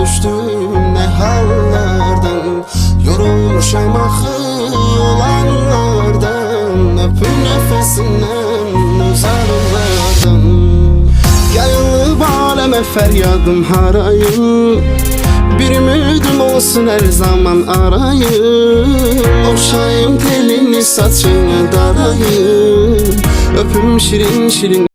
düştüm ne hallardan. Yorulmuşam axı olanlardan. Öpüm nefesinden uzarlardan. Yayılıp aləmə fəryadım harayım. Bir ümidim olsun her zaman arayım. Oxşayım telini saçını darayım. Öpüm şirin şirin